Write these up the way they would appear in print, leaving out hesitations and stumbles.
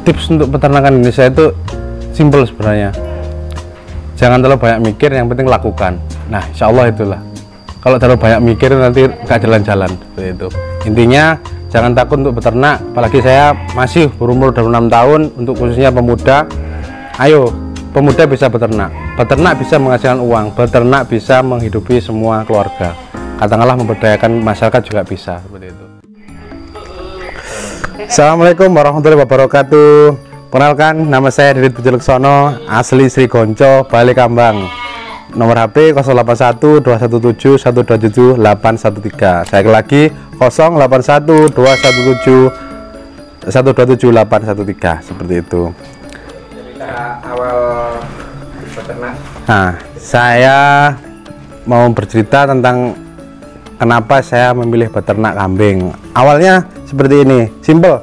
tips untuk peternakan Indonesia itu simple sebenarnya. Jangan terlalu banyak mikir, yang penting lakukan. Nah, insya Allah itulah. Kalau terlalu banyak mikir nanti nggak jalan-jalan, seperti itu. Intinya jangan takut untuk beternak, apalagi saya masih berumur 26 tahun, untuk khususnya pemuda. Ayo, pemuda bisa beternak. Beternak bisa menghasilkan uang, beternak bisa menghidupi semua keluarga. Katakanlah memberdayakan masyarakat juga bisa, seperti itu. Assalamualaikum warahmatullahi wabarakatuh. Kenalkan, nama saya Didit Pujaleksono, asli Sri Gonco, Balekambang. Nomor HP 081 217 127 813. Saya lagi 081 217 127 813, seperti itu. Cerita awal beternak. Nah, saya mau bercerita tentang kenapa saya memilih beternak kambing. Awalnya seperti ini, simple.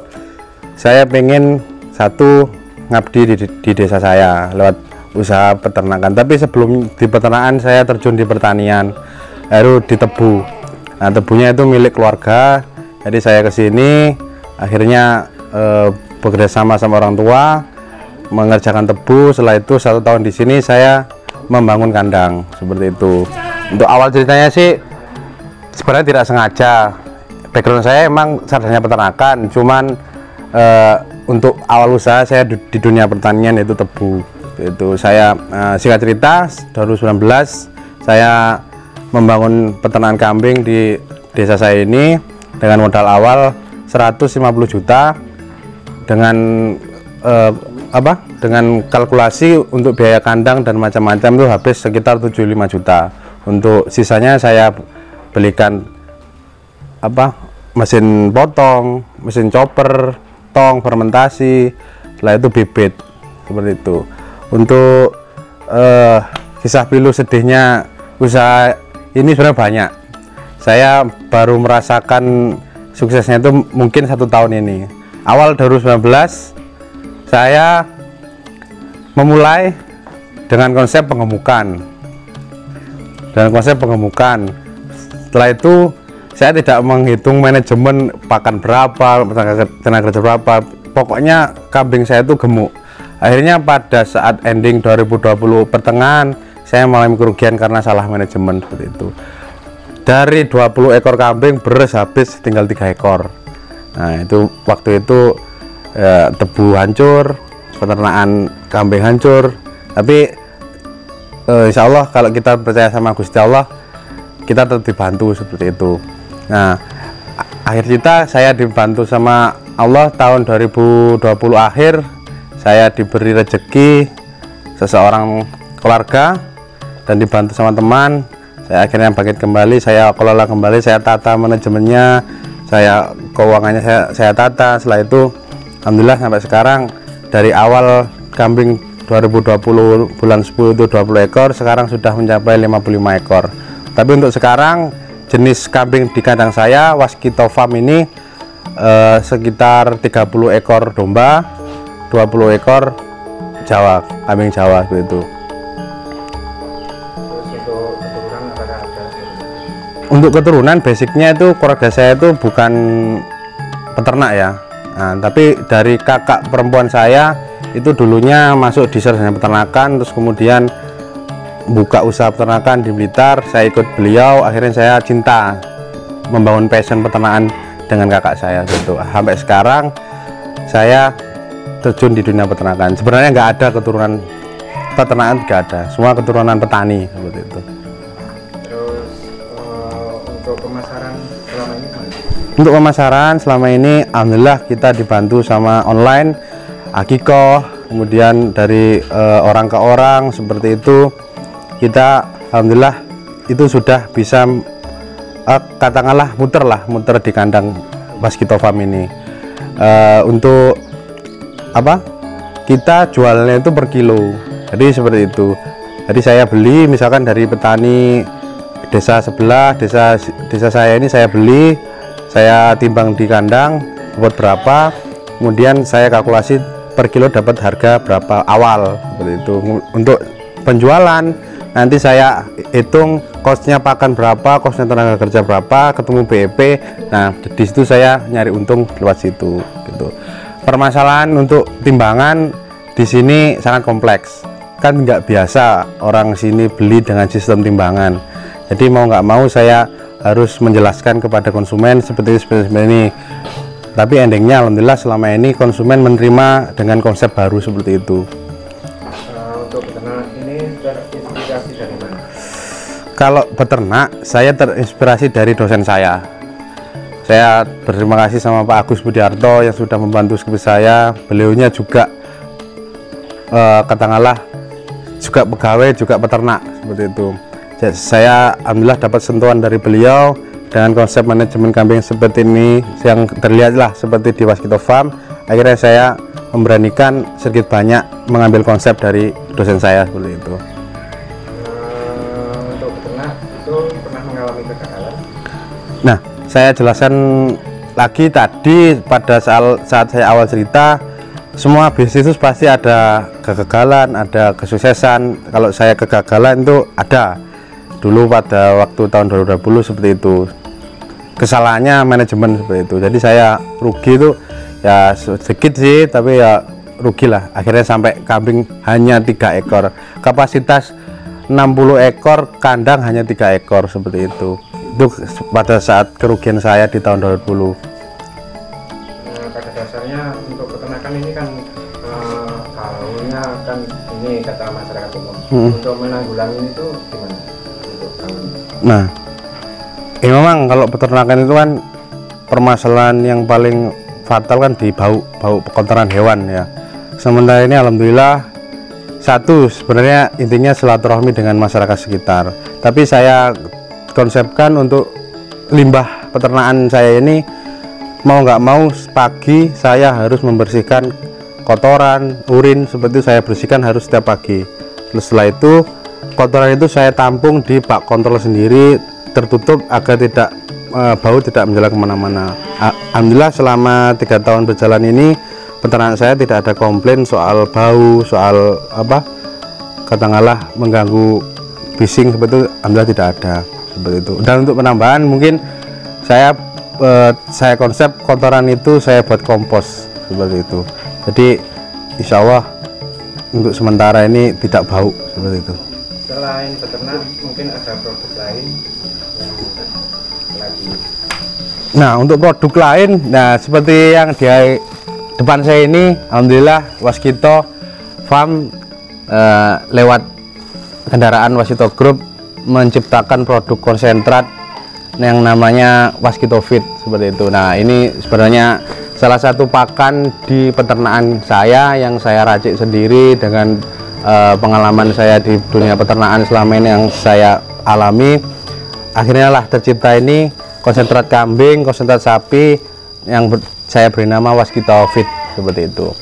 Saya pengen satu ngabdi di desa saya lewat usaha peternakan. Tapi sebelum di peternakan saya terjun di pertanian, baru di tebu. Nah, tebunya itu milik keluarga. Jadi saya ke sini akhirnya bekerja sama orang tua mengerjakan tebu. Setelah itu 1 tahun di sini saya membangun kandang, seperti itu. Untuk awal ceritanya sih sebenarnya tidak sengaja. Background saya emang sarjana peternakan, cuman untuk awal usaha saya di dunia pertanian yaitu tebu. Itu saya singkat cerita 2019 saya membangun peternakan kambing di desa saya ini dengan modal awal 150 juta dengan dengan kalkulasi untuk biaya kandang dan macam-macam itu habis sekitar 75 juta. Untuk sisanya saya belikan mesin potong, mesin chopper, tong, fermentasi, setelah itu bibit, seperti itu. Untuk kisah pilu sedihnya usaha ini sebenarnya banyak. Saya baru merasakan suksesnya itu mungkin 1 tahun ini. Awal 2019 saya memulai dengan konsep pengemukan. Setelah itu saya tidak menghitung manajemen pakan berapa, tenaga kerja berapa. Pokoknya kambing saya itu gemuk. Akhirnya pada saat ending 2020 pertengahan saya mengalami kerugian karena salah manajemen, seperti itu. Dari 20 ekor kambing beres habis tinggal 3 ekor. Nah, itu waktu itu tebu hancur, peternakan kambing hancur. Tapi insya Allah kalau kita percaya sama Gusti Allah, kita tetap dibantu, seperti itu. Nah, akhir cerita saya dibantu sama Allah tahun 2020 akhir. Saya diberi rezeki seseorang keluarga dan dibantu sama teman. Saya akhirnya bangkit kembali, saya kelola kembali, saya tata manajemennya, keuangannya saya tata. Setelah itu alhamdulillah sampai sekarang, dari awal kambing 2020 bulan 10 itu 20 ekor, sekarang sudah mencapai 55 ekor. Tapi untuk sekarang jenis kambing di kandang saya Waskito Farm ini sekitar 30 ekor domba, 20 ekor Jawa, kambing Jawa, begitu. Untuk keturunan basicnya itu keluarga saya itu bukan peternak ya. Nah, tapi dari kakak perempuan saya itu dulunya masuk di sarjana peternakan, terus kemudian buka usaha peternakan di Blitar. Saya ikut beliau, akhirnya saya cinta membangun passion peternakan dengan kakak saya, gitu. Sampai sekarang saya terjun di dunia peternakan. Sebenarnya nggak ada keturunan peternakan, nggak ada, semua keturunan petani, seperti itu. Terus untuk pemasaran selama ini gimana? Untuk pemasaran selama ini alhamdulillah kita dibantu sama online, Akiko, kemudian dari orang ke orang, seperti itu. Kita alhamdulillah itu sudah bisa katakanlah muter di kandang Waskito Farm ini. Untuk kita jualnya itu per kilo, jadi seperti itu. Jadi saya beli misalkan dari petani desa sebelah, desa saya ini saya beli, saya timbang di kandang buat berapa, kemudian saya kalkulasi per kilo dapat harga berapa awal, seperti itu. Untuk penjualan nanti saya hitung kosnya pakan berapa, kosnya tenaga kerja berapa, ketemu BEP. Nah, di situ saya nyari untung lewat situ, gitu. permasalahan untuk timbangan di sini sangat kompleks. Kan nggak biasa orang sini beli dengan sistem timbangan. Jadi mau nggak mau saya harus menjelaskan kepada konsumen seperti ini. Tapi endingnya alhamdulillah selama ini konsumen menerima dengan konsep baru seperti itu. Untuk peternak ini terinspirasi dari mana? Kalau peternak, saya terinspirasi dari dosen saya. Saya berterima kasih sama Pak Agus Budiarto yang sudah membantu skrip saya. Beliaunya juga katakanlah juga pegawai, juga peternak seperti itu. Jadi saya alhamdulillah dapat sentuhan dari beliau dengan konsep manajemen kambing seperti ini yang terlihatlah seperti di Waskito Farm. Akhirnya saya memberanikan sedikit banyak mengambil konsep dari dosen saya seperti itu. Untuk peternak itu pernah mengalami kegagalan? Nah, saya jelaskan lagi tadi pada saat saya awal cerita, semua bisnis itu pasti ada kegagalan, ada kesuksesan. Kalau saya kegagalan itu ada dulu pada waktu tahun 2020 seperti itu. Kesalahannya manajemen seperti itu. Jadi saya rugi itu ya sedikit sih, tapi ya rugi lah. Akhirnya sampai kambing hanya 3 ekor. Kapasitas 60 ekor, kandang hanya 3 ekor seperti itu. Itu pada saat kerugian saya di tahun 2020. Pada dasarnya untuk peternakan ini kan baunya kan ini kata masyarakat umum. Untuk menanggulangi itu gimana untuk baunya? Nah, memang kalau peternakan itu kan permasalahan yang paling fatal kan di bau kotoran hewan ya. Sementara ini alhamdulillah satu sebenarnya intinya silaturahmi dengan masyarakat sekitar. Tapi saya konsepkan untuk limbah peternakan saya ini mau nggak mau pagi saya harus membersihkan kotoran, urin seperti itu saya bersihkan harus setiap pagi. Setelah itu kotoran itu saya tampung di bak kontrol sendiri tertutup agar tidak bau tidak menjalar kemana-mana. Alhamdulillah selama 3 tahun berjalan ini peternak saya tidak ada komplain soal bau, soal apa katakanlah mengganggu bising seperti itu. Alhamdulillah tidak ada seperti itu. Dan untuk penambahan mungkin saya konsep kotoran itu saya buat kompos seperti itu. Jadi insya Allah untuk sementara ini tidak bau seperti itu. Selain peternak mungkin ada produk lain yang lagi. Nah untuk produk lain, nah seperti yang di depan saya ini, alhamdulillah Waskito Farm lewat kendaraan Waskito Group menciptakan produk konsentrat yang namanya Waskito Feed seperti itu. Nah ini sebenarnya salah satu pakan di peternakan saya yang saya racik sendiri dengan pengalaman saya di dunia peternakan selama ini yang saya alami. Akhirnya lah tercipta ini konsentrat kambing, konsentrat sapi yang saya beri nama Waskito Feed seperti itu.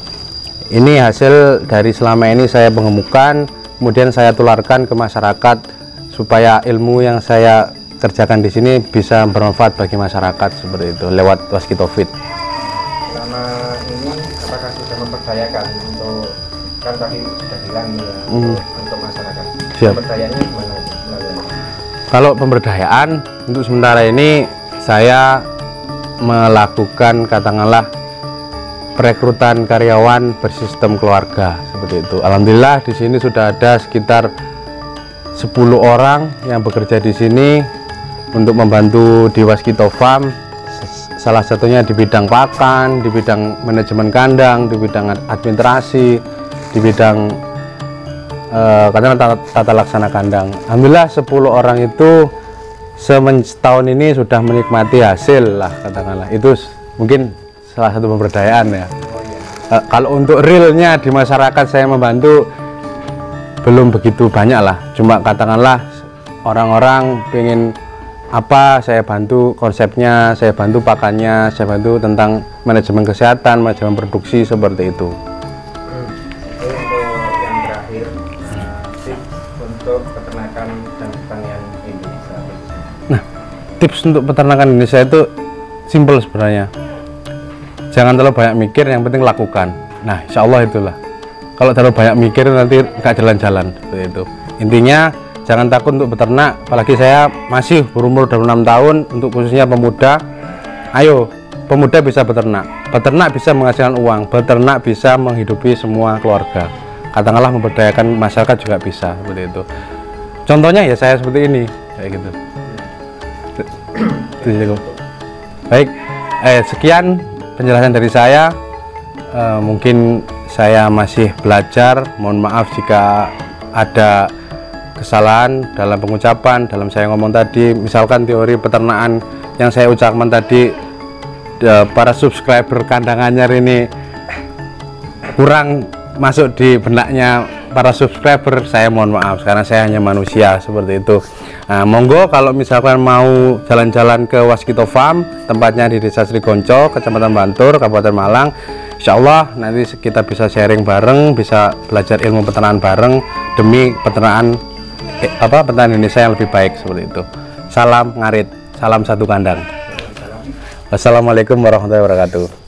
Ini hasil dari selama ini saya pengemukan, kemudian saya tularkan ke masyarakat supaya ilmu yang saya kerjakan di sini bisa bermanfaat bagi masyarakat seperti itu lewat Waskito Feed. Selama ini apakah sudah memperdayakan untuk kan tadi sudah bilang ini ya untuk masyarakat. Siap. Pemberdayanya gimana? Kalau pemberdayaan untuk sementara ini saya melakukan katakanlah perekrutan karyawan bersistem keluarga seperti itu. Alhamdulillah di sini sudah ada sekitar 10 orang yang bekerja di sini untuk membantu di Waskito Farm, salah satunya di bidang pakan, di bidang manajemen kandang, di bidang administrasi, di bidang tata laksana kandang. Alhamdulillah 10 orang itu setahun ini sudah menikmati hasil lah katakanlah. Itu mungkin salah satu pemberdayaan ya. Kalau untuk realnya di masyarakat saya membantu belum begitu banyak lah, cuma katakanlah orang-orang pengen apa saya bantu konsepnya, saya bantu pakannya, saya bantu tentang manajemen kesehatan, manajemen produksi seperti itu. Untuk yang terakhir tips untuk peternakan dan pertanian Indonesia. Nah tips untuk peternakan Indonesia itu simple sebenarnya, jangan terlalu banyak mikir, yang penting lakukan. Nah insya Allah itulah, kalau terlalu banyak mikir nanti nggak jalan-jalan seperti itu. Intinya jangan takut untuk beternak, apalagi saya masih berumur 26 tahun, untuk khususnya pemuda. Ayo pemuda bisa beternak, peternak bisa menghasilkan uang, beternak bisa menghidupi semua keluarga. Katakanlah memberdayakan masyarakat juga bisa seperti itu. Contohnya ya saya seperti ini, kayak gitu. Baik, sekian penjelasan dari saya. Mungkin saya masih belajar. Mohon maaf jika ada kesalahan dalam pengucapan, dalam saya ngomong tadi. Misalkan teori peternakan yang saya ucapkan tadi, para subscriber kandangannya ini kurang masuk di benaknya para subscriber, saya mohon maaf karena saya hanya manusia seperti itu. Nah, monggo kalau misalkan mau jalan-jalan ke Waskito Farm, tempatnya di Desa Srigonco, Kecamatan Bantur, Kabupaten Malang. Insya Allah nanti kita bisa sharing bareng, bisa belajar ilmu peternakan bareng demi peternakan peternakan Indonesia yang lebih baik seperti itu. Salam ngarit, salam satu kandang. Wassalamualaikum warahmatullahi wabarakatuh.